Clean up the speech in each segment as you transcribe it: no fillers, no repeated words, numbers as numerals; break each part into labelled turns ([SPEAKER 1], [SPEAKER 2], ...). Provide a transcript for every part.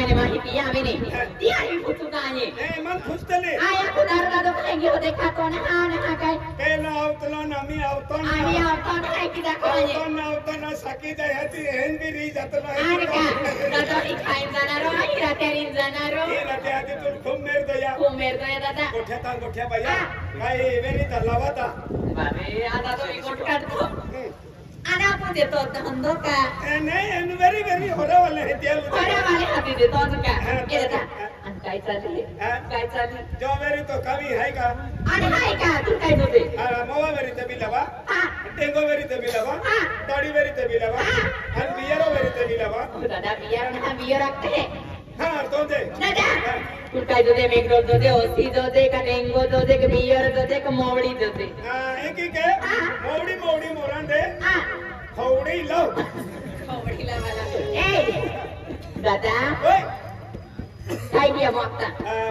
[SPEAKER 1] ने माहिती यावे ने ती आई फुटुकाने
[SPEAKER 2] ए मन फुसतले
[SPEAKER 1] आया कुदार दादो खाएंगे हो देखा तो ना काय
[SPEAKER 2] केला आवतलो नमी आवतो ना
[SPEAKER 1] आम्ही आवतो काय की दाखवाने
[SPEAKER 2] आवतो ना सकी जायची हेन बी री जातलो
[SPEAKER 1] अरे का दादा ही खाईन जाणारो आई रात्यारी जाणारो
[SPEAKER 2] ही राते आधी तू खूप मेर दया
[SPEAKER 1] दादा
[SPEAKER 2] गोठ्या बाया काय वेरी तलावाता
[SPEAKER 1] बाबे आता तो इकोट काढतो आणि आपण देतो धंदो का
[SPEAKER 2] नाही आणि वेरी वेरी होरावाले हे तेल
[SPEAKER 1] होरावाले हाती देतो का हे दादा आणि काय चालली
[SPEAKER 2] जो वेरी तो कवी है का
[SPEAKER 1] आणि हाय का तू काय बोलते
[SPEAKER 2] मोवा वेरी ते बिलावा टेंगो वेरी ते बिलावा तोडी वेरी ते बिलावा आणि बियरो वेरी ते बिलावा
[SPEAKER 1] दादा बियर रखते
[SPEAKER 2] हां तो दे
[SPEAKER 1] दादा तू काय दो दे मेघडोल दो दे ओसी दो दे का टेंगो दो दे का बियर दो दे का मोवडी दो दे
[SPEAKER 2] एक ही के मोवडी मोरान दे खौडी लो
[SPEAKER 1] मला ए दादा ओय काय दिया मागता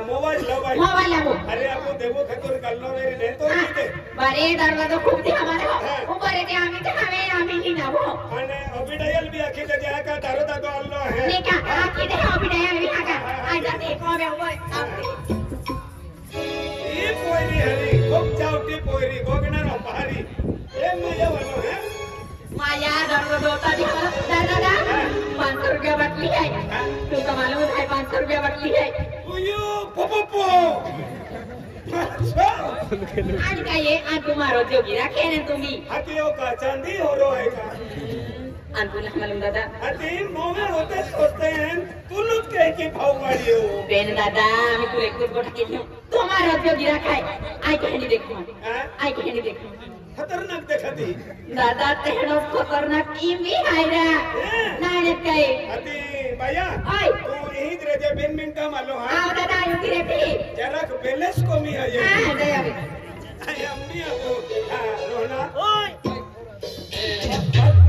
[SPEAKER 2] मोबाईल लो भाई
[SPEAKER 1] मोबाईल लागो
[SPEAKER 2] अरे आपण देवो खतोर काढलो रे देतो किती
[SPEAKER 1] बारे दरवाजा खूप दे आम्हाला ऊपर ते आम्ही ते आम्ही नाही ना हो
[SPEAKER 2] आणि अबिडायल भी आखी ते का तारो दादो आलो है
[SPEAKER 1] नाही का आखी ते अबिडायल भी का आई जाते कोबे ओय
[SPEAKER 2] ई पोयरी हरी खूप चावटी पोयरी गोगणार पहारी ए मजा वालो है
[SPEAKER 1] माया दरवाजा होता दिखा दादा 500 रुपया बाटली है तुमको मालूम है 500 रुपया बाटली है
[SPEAKER 2] उयो पोपोपो
[SPEAKER 1] आज काय आहे आज तुम्हारो जोगी रखे ने तुम्ही
[SPEAKER 2] हतियो का चांदी हो रो है का
[SPEAKER 1] अंतुला मालूम दादा
[SPEAKER 2] हती मोमे होते सोचते हैं तू लुट के की भाव मारियो
[SPEAKER 1] बेन दादा आम्ही तुला एक गोट केली तुम्हारो जोगी रखाय आई कहनी देखो
[SPEAKER 2] खतरनाक देखती
[SPEAKER 1] दादा तेहनो खतरनाक टीम भी है रे नाही काय
[SPEAKER 2] हती भैया
[SPEAKER 1] ओय
[SPEAKER 2] तू यही रे जे बैडमिंटन मालो हां
[SPEAKER 1] आओ दादा यू की रे
[SPEAKER 2] जरा बैलेंस को मी है
[SPEAKER 1] हां दया
[SPEAKER 2] आई अम्मी अब रोना ओय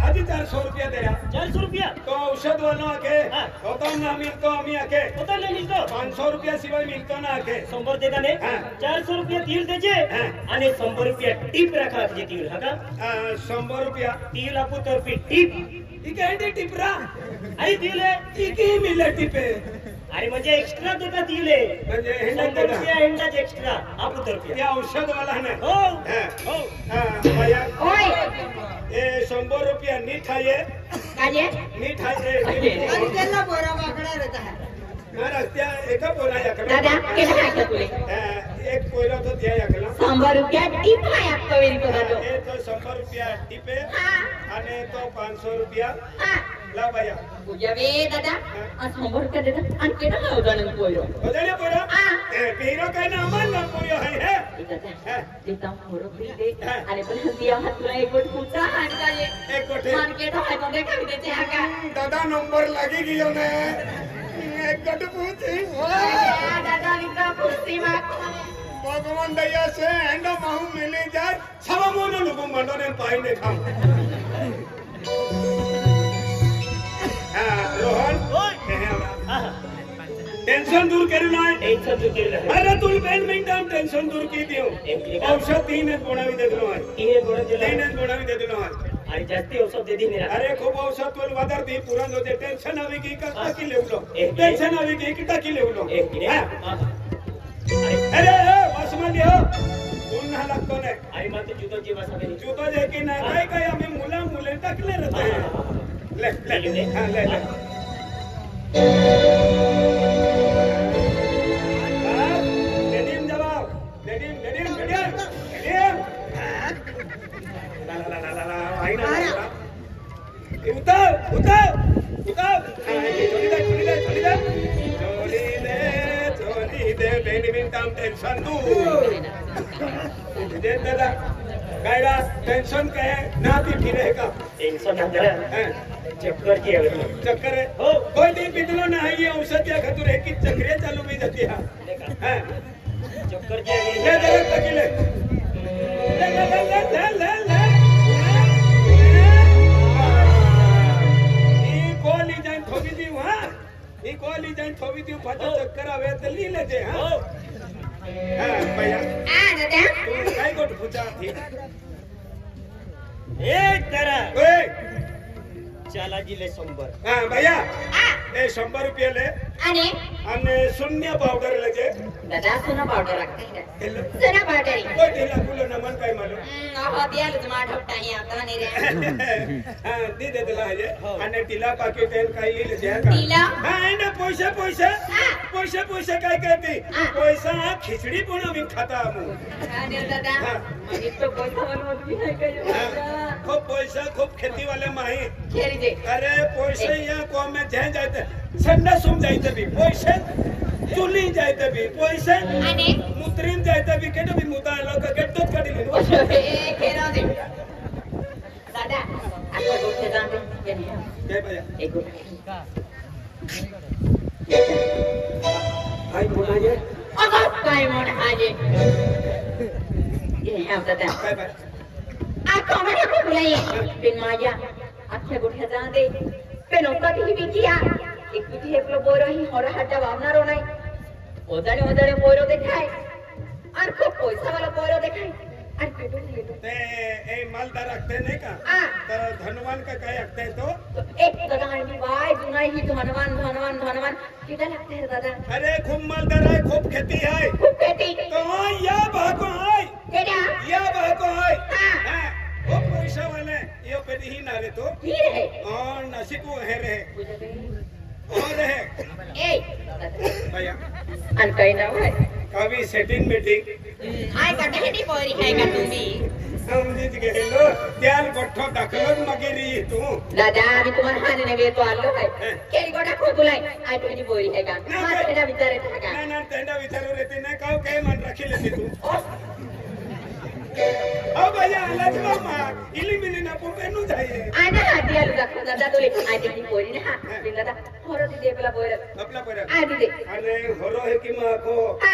[SPEAKER 2] आधी 400 रुपया दे 400 रुपया तो औषध वालो आके होता ना मिलतो आम्ही आके होता नाही मिलतो 500 रुपया शिवाय मिलतो ना आके 100 देता ने 400 रुपया तीळ देचे आणि 100 रुपया टिप रखा जे तीळ हा का 100 रुपया तीळ आपू तर्फे टिप ठीक आहे टिपरा आई तीळ टिकी मिले टिपे अरे म्हणजे एक्स्ट्रा देता तीळ म्हणजे 100 रुपया हेंडाच एक्स्ट्रा आपू तर्फे ते औषध वाला ना हो भैया
[SPEAKER 1] ओय
[SPEAKER 2] ए 100 रुपया नीट आहे
[SPEAKER 1] काजे
[SPEAKER 2] नीट आहे
[SPEAKER 1] आणि त्याला बोरा वाकडा रहता है
[SPEAKER 2] रस्त्या एका पोरा याकडे
[SPEAKER 1] दादा केला काय तुले
[SPEAKER 2] एक पोरा तो द्या याकडे
[SPEAKER 1] 100 रुपया टिप आहे आपको वेरी को दादा
[SPEAKER 2] ए तो 100 रुपया टिपे आणि तो 500 रुपया ला भैया
[SPEAKER 1] पूजा वे दादा आज 100 रुपया देता आणि केला काय उदाहरण पोयो
[SPEAKER 2] बदले पोरा ए पेरो काय ना अमल ना पोयो है
[SPEAKER 1] दादा देता थोडं फ्री दे आणि पण दिया हात तुला एक गोट पुचा हात जाले
[SPEAKER 2] एक गोटे
[SPEAKER 1] मार्केट आहे तो देखा देते हा का
[SPEAKER 2] दादा नंबर लागी गयो ने एक गोट पूछी
[SPEAKER 1] दादा निका पुस्ती मा
[SPEAKER 2] भगवान दया से एंडो माहू मिले जाए सब मोनो लोगो मंडो ने पाई ने खाम रोहन टेंशन दूर करू ना अरे तू बैडमिंटन टेंशन दूर की दियो औषध 3 बोणावी दे दिलो आहे 3 बोणावी दे दिलो आहे आणि जास्ती औषध दे दी मेरा अरे खूप औषध तोल वादर दी पुरान होते टेंशन आवी की का की लेवलो टेंशन आवी की किटा की लेवलो अरे वासमा लियो पुन्हा लागतो ने आई माते जुतो जी वासमा जुतो जे की नाही काय आम्ही मुले टाकले रहते ले हां ले बैडमिंटन टेंशन तू दादा कायडा टेंशन काय ना ती फिरेगा टेंशन अंदर चक्कर की चक्कर है हो कोई दिन बिदलो ना है ये औषध या खतुर है कि चक्रे चालू भी जाती है हैं चक्कर की ले ले तकिले ले ई कोली जाइन थोड़ी दी वहां ई कोली जाइन थोड़ी दी फाटा चक्कर आवे त ली लेते हां हां भैया
[SPEAKER 1] दादा
[SPEAKER 2] तू काय गोट पूछा थी
[SPEAKER 3] एक तरह
[SPEAKER 2] ओए चला जिले 100
[SPEAKER 3] हा भैया
[SPEAKER 1] आ
[SPEAKER 3] ए 100 रुपये ले
[SPEAKER 1] आणि
[SPEAKER 3] आणि शून्य पावडर लेजे
[SPEAKER 1] दादा सोना पावडर लागते
[SPEAKER 3] हेलो
[SPEAKER 1] सोना पावडर
[SPEAKER 3] कोई ढीला कुलो नमन काय मालूम
[SPEAKER 1] आहो दिया तुमा ठपटा ही आता नाही रे
[SPEAKER 3] हा दी दे दिला आहे आणि ढीला पाकिट एन काही लेजे का
[SPEAKER 1] ढीला?
[SPEAKER 3] हा एंड पैसे पैसे पैसे पैसे काय कहती पैसा खिचडी बनवून खाता आम्ही
[SPEAKER 1] आणि दादा आणि तो पैसा बनवत भी नाही काही
[SPEAKER 3] खूब पैसा खूब खेती वाले माही
[SPEAKER 1] खेरी दे
[SPEAKER 3] अरे पैसे यहाँ कौम में जहाँ जाते संडा सुम जाते भी पैसे चुली जाते भी पैसे
[SPEAKER 1] आणि
[SPEAKER 3] मुत्रीम जाते भी केटो भी मुता लोग केटो कडी लिनो
[SPEAKER 1] ए खेरा दे दादा आता गोष्ट जाणते
[SPEAKER 3] काय भैया
[SPEAKER 1] एक गोष्ट
[SPEAKER 3] काय बोलाये
[SPEAKER 1] अगं काय म्हण आजे हे आता दादा
[SPEAKER 3] काय बाय
[SPEAKER 1] आ कमरे को बुलाइए पिन माया अख्ख्या गुठ्या जाते पेन कधी विकिया एक विकी हे आपलं बोर ही होरा हट्टा वावणारो नाही ओदाने ओदाने बोरो देखाय आणि खूप पैसा वाला बोरो देखाय आणि पेटून घेतो
[SPEAKER 3] ते ए मालदार रखते नहीं का तर धनवान का काय रखते तो
[SPEAKER 1] एक दादा आणि बाय जुना ही धनवान किती लागते रे दादा
[SPEAKER 3] अरे खूब मालदार है खूब खेती है
[SPEAKER 1] खूप पेटी
[SPEAKER 3] तो या भागो है
[SPEAKER 1] केडा
[SPEAKER 3] या भागो है
[SPEAKER 1] हाँ।
[SPEAKER 3] खूब पैसा वाले ये पे ही ना रे तो
[SPEAKER 1] ही रे
[SPEAKER 3] और नसीब है रे और है
[SPEAKER 1] ए
[SPEAKER 3] भैया
[SPEAKER 1] आणि काही नाव आहे
[SPEAKER 3] कभी सेटिंग मीटिंग
[SPEAKER 1] हाय कटाहेटी पोरी आहे का तुम्ही
[SPEAKER 3] समजीत गेलो त्याल गोठो दाखलोच मगे री तू
[SPEAKER 1] दादा मी तुम्हाला हाने वेतो आलो आहे केली गोडा खोबुलाय आय तुझी बोरी आहे का माझ्या विचारे का
[SPEAKER 3] ना ना तेंडा विचारू रेती नाही काव काय मन राखी लेती तू ओ भैया अलग मामा इलिमिनी ना पुपेनु जाए
[SPEAKER 1] आना हाती आलो दाखव दादा तो लेखा आय तुझी बोरी ना हा बिन दादा होरो ती देपला बोर
[SPEAKER 3] आपला पर
[SPEAKER 1] आय दे
[SPEAKER 3] अरे होरो है की माको
[SPEAKER 1] हा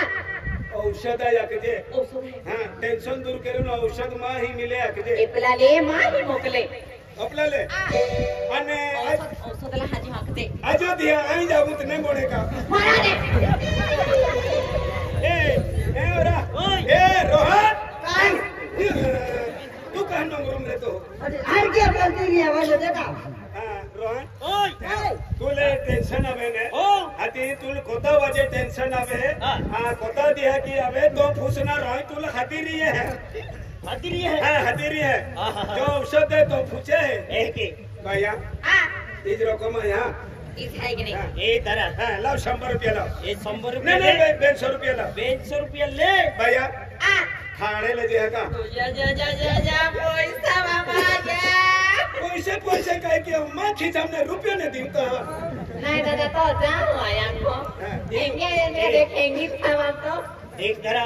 [SPEAKER 3] औषध याकजे
[SPEAKER 1] औषध आहे
[SPEAKER 3] हां टेंशन दूर करून औषध मा ही मिले याकजे
[SPEAKER 1] एपला ले माही मोकले
[SPEAKER 3] आपला ले आणि
[SPEAKER 1] औषधला हाजी हाकते
[SPEAKER 3] आजो दिया आई जाऊ तने मोडे का
[SPEAKER 1] मारा दे
[SPEAKER 3] ए ओरा ए रोहन तू कहां नंगरूम लेतो
[SPEAKER 1] आर के बोलती री आवाज देता
[SPEAKER 3] हां रोहन ओय तुले टेंशन आवे ने आती तुल कोता वाजे टेंशन आवे हां कोता दिया की आवे तो फुसना रोय तुल खातिरी है हां हातिरी है जो औषध है तो पूछे है एक भैया
[SPEAKER 1] हां
[SPEAKER 3] इज रकम यहाँ
[SPEAKER 1] इस है कि नहीं
[SPEAKER 2] ए दरा
[SPEAKER 3] हाँ लाओ 100 रुपया लाओ
[SPEAKER 2] ए 100
[SPEAKER 3] नहीं
[SPEAKER 2] रुपये
[SPEAKER 3] नहीं 200 रुपया लाओ
[SPEAKER 2] 200 रुपये ले
[SPEAKER 3] भैया
[SPEAKER 1] आ
[SPEAKER 3] खाने ले जाएगा
[SPEAKER 1] जा पैसा बाबा जा
[SPEAKER 3] पैसे कह के माँ खींचामने रुपये ने दी तो
[SPEAKER 1] नहीं दादा तो जाओ आया को एंगे देखेंगे खावा तो
[SPEAKER 2] एक दरा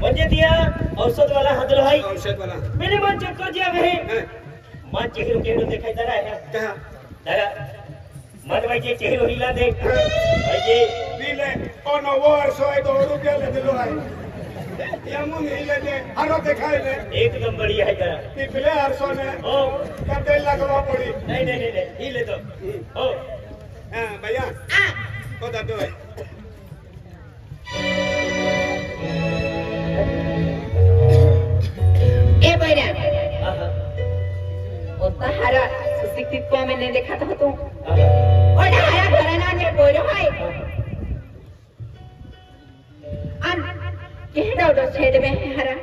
[SPEAKER 2] म्हणजे दिया औषध वाला हादर भाई
[SPEAKER 3] औषध वाला
[SPEAKER 2] मैंने मन चक्कर दिया वे मन चेहरे केड़ो दिखाई दरा है
[SPEAKER 3] कहा
[SPEAKER 2] दरा मन भाई चेहरो हिला देख भाई
[SPEAKER 3] पीले ओ नो वो 100 रुपया ले दिलो आई या मुंह हिले दे हरो दिखाई ले
[SPEAKER 2] एकदम बढ़िया है दरा
[SPEAKER 3] पिछले 100 ने
[SPEAKER 2] ओ
[SPEAKER 3] कते लगवा पड़ी
[SPEAKER 2] नहीं हिले तो ओ
[SPEAKER 3] हां भैया
[SPEAKER 1] आ
[SPEAKER 3] को दादो है
[SPEAKER 1] ए बैरा ओता हरा सुशिक्षित को मैंने देखा था तू और हरा घराना ने बोलो है अन केडा दो छेद में हरा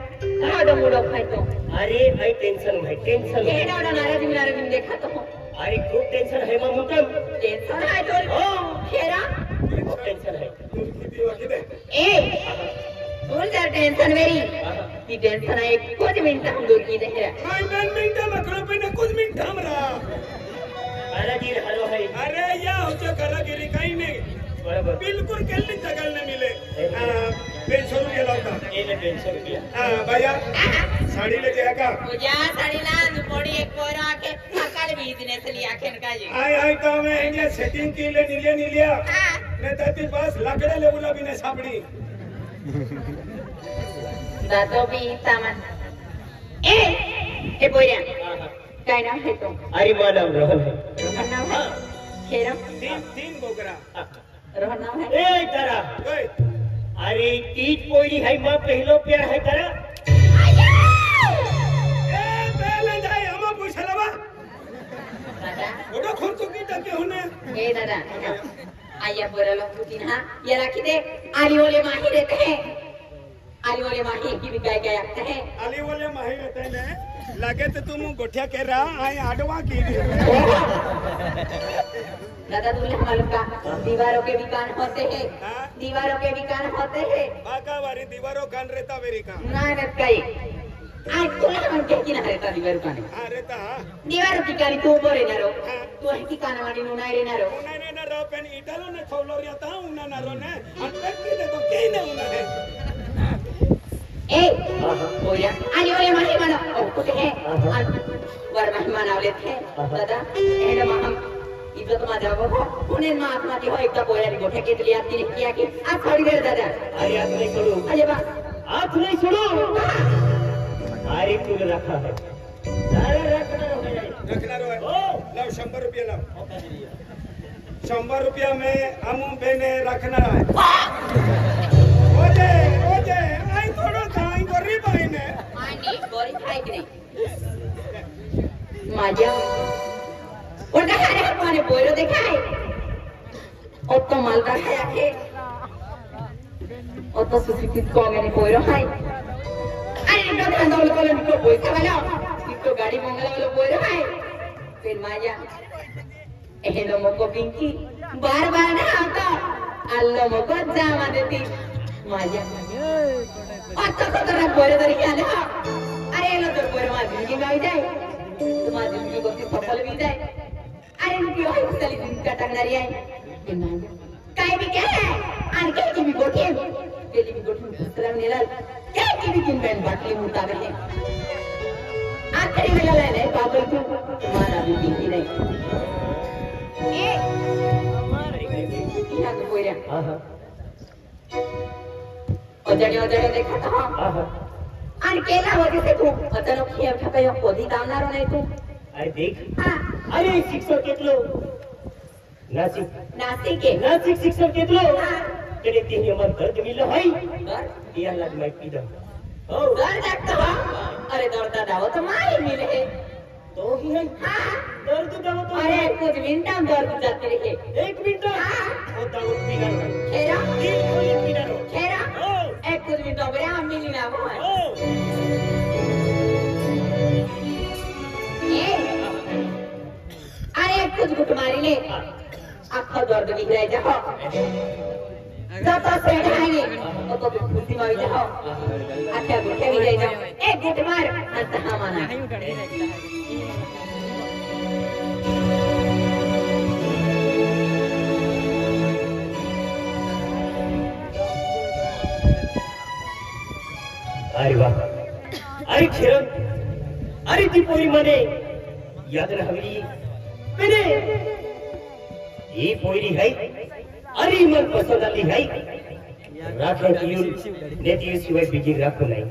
[SPEAKER 1] हाडो मुडो खाई तो
[SPEAKER 2] अरे भाई टेंशन
[SPEAKER 1] केडा दो नाराज में देखा तो
[SPEAKER 2] अरे खूब टेंशन है ममुकम
[SPEAKER 1] टेंशन है तो खेरा
[SPEAKER 2] खूब टेंशन है
[SPEAKER 1] ए भूल जा टेंशन मेरी की टेंशन है कुछ मिनट हम दूर की दे रहा
[SPEAKER 3] मैं मिनट में करो पे न कुछ मिनट हम रहा
[SPEAKER 2] अरे गिर हरो है
[SPEAKER 3] अरे या हो जो करागिरी कहीं नहीं
[SPEAKER 2] बराबर
[SPEAKER 3] बिल्कुल केल्ली जगल न मिले 200 रुपया लाता
[SPEAKER 2] ये ले 200 रुपया
[SPEAKER 3] हां भैया साड़ी ले जाएगा
[SPEAKER 1] पूजा साड़ी ना दुपड़ी एक कोरा के सकाल बिजनेस लिया खेन का जी
[SPEAKER 3] आई तो मैं इंडिया सेटिंग की ले नीलिया मैं तेरे पास लाकड़े ले बुला भी नहीं सापड़ी
[SPEAKER 1] दादो भी सामान ए बोया काय नाव है तो
[SPEAKER 2] अरे मानव रोहन है
[SPEAKER 1] रोहन नाव है खेरा
[SPEAKER 3] तीन बोकरा
[SPEAKER 1] रोहन नाव है
[SPEAKER 2] ए दरा
[SPEAKER 3] ओए
[SPEAKER 2] अरे तीज कोई है मां पहलो प्यार है दरा
[SPEAKER 3] ए पहले जाए हम पूछ लबा এখন তো কি টাকে হনে
[SPEAKER 1] ए दादा आया बोला पुतीन हाँ ये रखी दे आली वाले माही रहते हैं आली वाले माही की भी गाय गाय आते हैं
[SPEAKER 3] आली वाले माही रहते हैं लगे तो तुम गोठिया कह रहा आई आडवा की
[SPEAKER 1] दादा तुमने मालूम का दीवारों के भी कान होते हैं दीवारों के भी कान होते हैं
[SPEAKER 3] बाका वारी दीवारों कान रहता मेरी का
[SPEAKER 1] ना कई आज तुमने हम क्या किना रहता दीवारों कान
[SPEAKER 3] रहता
[SPEAKER 1] दीवारों की कानी तू बोले ना रो तू है की कान वाली नुनाई रे ना रो
[SPEAKER 3] उन्हें ना रो पेन इटालो ने खोलो रिया था उन्हें ना रो ने अंतर की दे तो क्या ने उन्हें
[SPEAKER 1] ए बोलिया आली वाले माही मानो ओ कुछ है वर मेहमान आवले थे दादा एडा हम इज्जत मा जावो उन्हें मात माती हो एकदा बोया री गोठे के लिए आती किया कि आ थोड़ी देर दादा
[SPEAKER 2] अरे हाथ नहीं छोड़ो
[SPEAKER 1] अरे बा
[SPEAKER 2] हाथ नहीं छोड़ो अरे तूने रखा है अरे
[SPEAKER 3] रखना रो लाओ 100 रुपया लाओ 100 रुपया में हम बेने रखना है ओजे ओजे आई थोड़ा खाई गरीब आई ने
[SPEAKER 1] मानी गोरी खाई कि नहीं माजा और हरे हमारे बोलो दिखाए और तो मालदा खाया के और तो सुशिक्षित को मैंने बोलो खाई अरे तो धंधा वाला निको पैसा वाला निको गाड़ी मंगला वाला बोलो खाई फिर माजा एहेलो मको पिंकी बार बार ना आता अल्लो मको जामा देती माजा आता तो तेरा बोलो दरी क्या ना अरे लो तो बोलो मार जिंदगी में आ जाए तुम्हारी जिंदगी को सफल भी जाए अरे उनकी वही चली दिन कटकनारी आई काय भी क्या है आनके की भी गोठी तेली भी गोठी फसला नेला क्या की भी किन बैंड बाटली मुताबे है आखिरी में लला नहीं पागल तू तुम्हारा भी दिखी नहीं ए क्या तो कोई रे हां हां ओजड़े देखा था हां अनकेला वजह से तू अचानक खेल ठकायो कोदी कामनारो नहीं तू
[SPEAKER 2] अरे देख
[SPEAKER 1] हां
[SPEAKER 2] अरे शिक्षक કેટલો
[SPEAKER 1] नासिक के
[SPEAKER 2] નાસિક શિક્ષક કેટલો
[SPEAKER 1] हां
[SPEAKER 2] તેને તેની અમર દર્દ મિલો હોય
[SPEAKER 1] दर्द
[SPEAKER 2] તે અલગ માં પીધો
[SPEAKER 1] ओ दर्द लगता अरे दर्द दावा तो माई मिले
[SPEAKER 2] तो ही है
[SPEAKER 1] हां
[SPEAKER 2] दर्द दावा तो
[SPEAKER 1] अरे कुछ मिनट में दर्द जाते रहे
[SPEAKER 2] 1 मिनट ओ दावा पीना
[SPEAKER 1] खेरा
[SPEAKER 2] दिल खोली पीना
[SPEAKER 1] खेरा
[SPEAKER 2] ओ
[SPEAKER 1] एक कुछ मिनट बरे हम मिली ना वो
[SPEAKER 2] ओ
[SPEAKER 1] ए अरे कुछ गुट मारी ले आखा दर्द दिख रहा है जाओ तो से ढाई तो कुर्सी में जाओ अच्छा गुटे भी जाओ एक गुट मार अंत हमारा
[SPEAKER 2] अरे वाह अरे खेरन अरे ती पोरी मने याद राहली मैंने ये पोरी है अरे मन पसंद आली है राखो कियूल नेती शिवाय बिजी राखो नहीं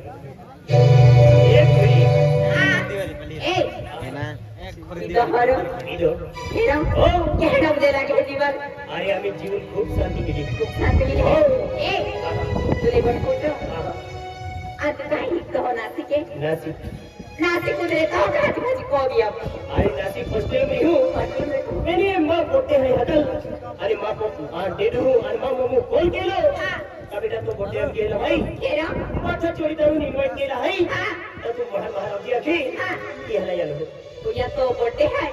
[SPEAKER 2] ये पोरी
[SPEAKER 1] ए इधर
[SPEAKER 2] इधर
[SPEAKER 1] खेरा
[SPEAKER 2] ओ
[SPEAKER 1] क्या डब दे लगे जीवन
[SPEAKER 2] अरे हमें जीवन खूब शांति मिली
[SPEAKER 1] शांति मिली ए तुले बड़ फोटो आज काही तो नासिक है नासिक उधरे तो आज भाजी को भी अब
[SPEAKER 2] अरे नासिक हॉस्टल में हूँ मैंने माँ बोलते हैं हटल अरे माँ को डेढ़ हूँ अरे माँ मम्मू कॉल के लो कभी तो बोलते हैं गेला भाई
[SPEAKER 1] खेरा
[SPEAKER 2] अच्छा चोरी दारू इनवाइट केला है तो तुम महान महाराज जी आखी ये हला यालो
[SPEAKER 1] तो या तो बर्थडे है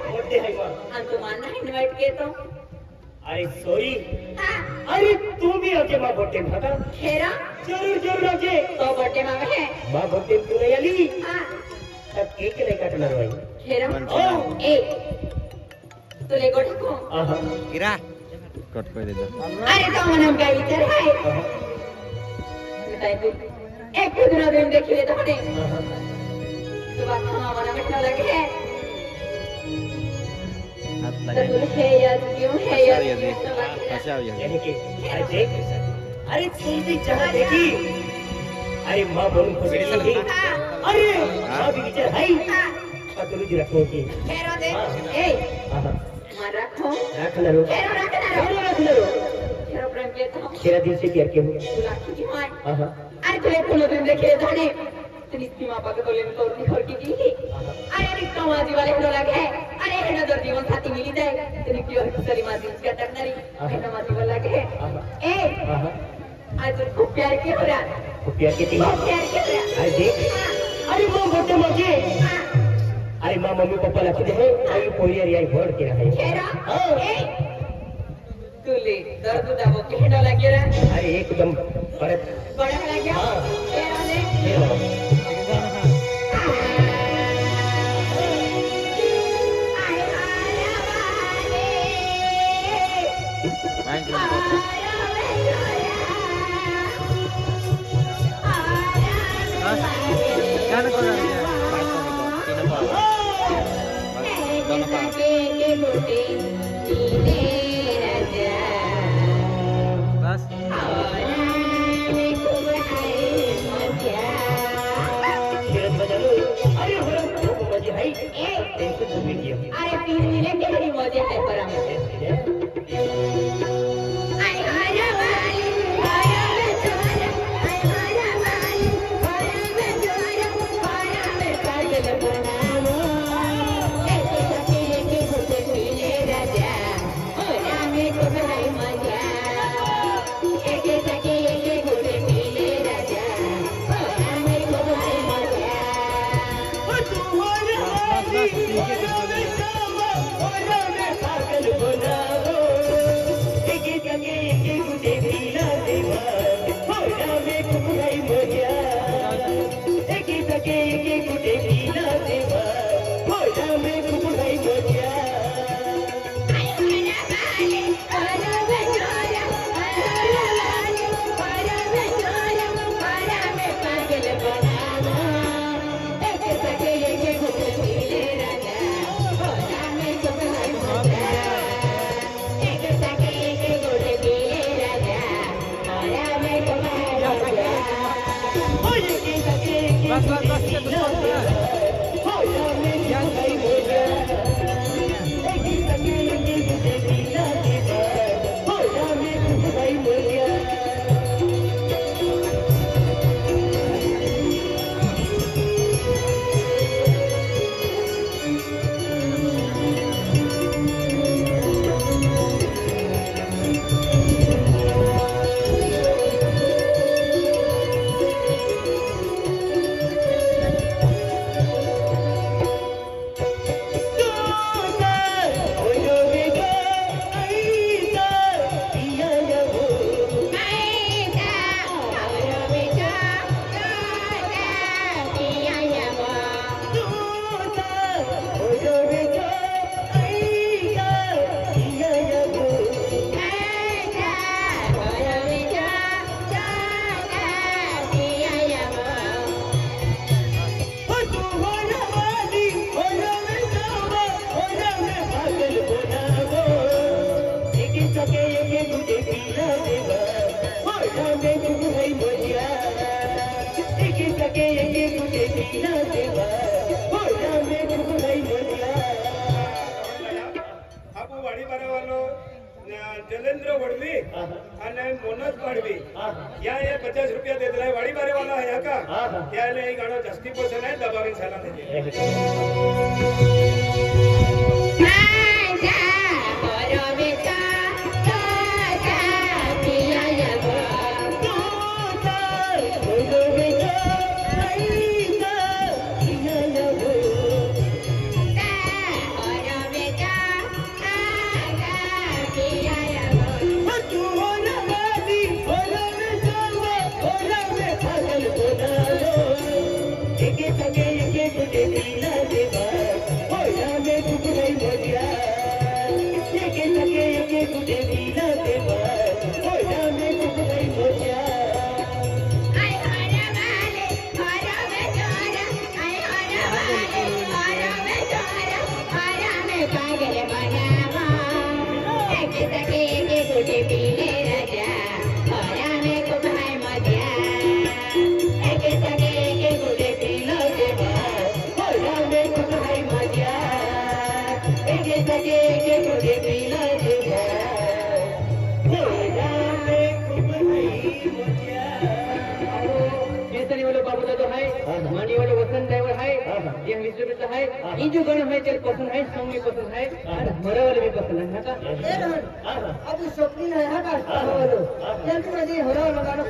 [SPEAKER 2] माँ
[SPEAKER 1] हम तो मानना है इनवाइट किए तो
[SPEAKER 2] अरे सॉरी
[SPEAKER 1] हाँ
[SPEAKER 2] अरे तू भी आके माँ बोलते भागा
[SPEAKER 1] खेरा
[SPEAKER 2] जरूर जरूर आके
[SPEAKER 1] तो बर्थडे में है
[SPEAKER 2] माँ बोलते तू नहीं आली
[SPEAKER 1] हाँ
[SPEAKER 2] तब केक नहीं काटना भाई
[SPEAKER 1] खेरा
[SPEAKER 2] ओ
[SPEAKER 1] ए तो ले गोठ को
[SPEAKER 2] आहा
[SPEAKER 4] Kira. Kod ko dito.
[SPEAKER 1] अरे तो मन हम का विचार है बताइए तू एक दिन दिन देखिए तो ने सुबह खाना वाला मिठा लगे है
[SPEAKER 4] At
[SPEAKER 1] तो
[SPEAKER 4] lagay.
[SPEAKER 1] तू है या क्यों है या
[SPEAKER 4] Pasyaw yan. Pasyaw yan.
[SPEAKER 2] यानी कि अरे देख अरे तू भी जहाँ देखी अरे माँ बोलूं खुश रही अरे माँ भी विचार है और तुम जी रखो की
[SPEAKER 1] खेरा दे ए मार रखो
[SPEAKER 2] रख लो
[SPEAKER 1] खेरा
[SPEAKER 2] रख लो
[SPEAKER 1] खेरा प्रेम के तो
[SPEAKER 2] खेरा दिल से प्यार क्यों
[SPEAKER 1] लाखी की मार
[SPEAKER 2] आहा
[SPEAKER 1] अरे तुले कोनो दिन देखे जाने तेरी सीमा पाके तो लेने तो और की की अरे रिक्का माजी वाले को लगे अरे अरे हेना जर जीवन साथी मिली जाए तरी किंवा चली माझी इच्छा टाकणारी हेना माझी बोला के ए आज खूप प्यार के हो रहा
[SPEAKER 2] खूप प्यार के
[SPEAKER 1] बहुत प्यार के हो रहा
[SPEAKER 2] अरे देख अरे मग मोठे माझे अरे माँ मम्मी पापा लक्ष्य है आई पोरी आई भोर के रहा
[SPEAKER 1] खेरा ए तुले दर्द दाबो के हेना लगे रहा
[SPEAKER 2] अरे एकदम बड़ा
[SPEAKER 1] लग गया खेरा ने
[SPEAKER 4] main ke kan ko na niya dono pa bas
[SPEAKER 1] अरे तीन मिले केरी मजे है पर
[SPEAKER 3] जलेंद्र वडवी आणि मनोज वडवी या 50 रुपया दे दिलाय वाडी बारे वाला है का याले ही गाणं जास्ती पसंद आहे दबावी साला
[SPEAKER 5] ये 20 रुपए तो है ये जो गाना है तेरे पसंद है सॉन्ग में पसंद है मरे वाले भी पसंद है का
[SPEAKER 6] अब स्वप्निल है का जल्दी हो रहा है गाना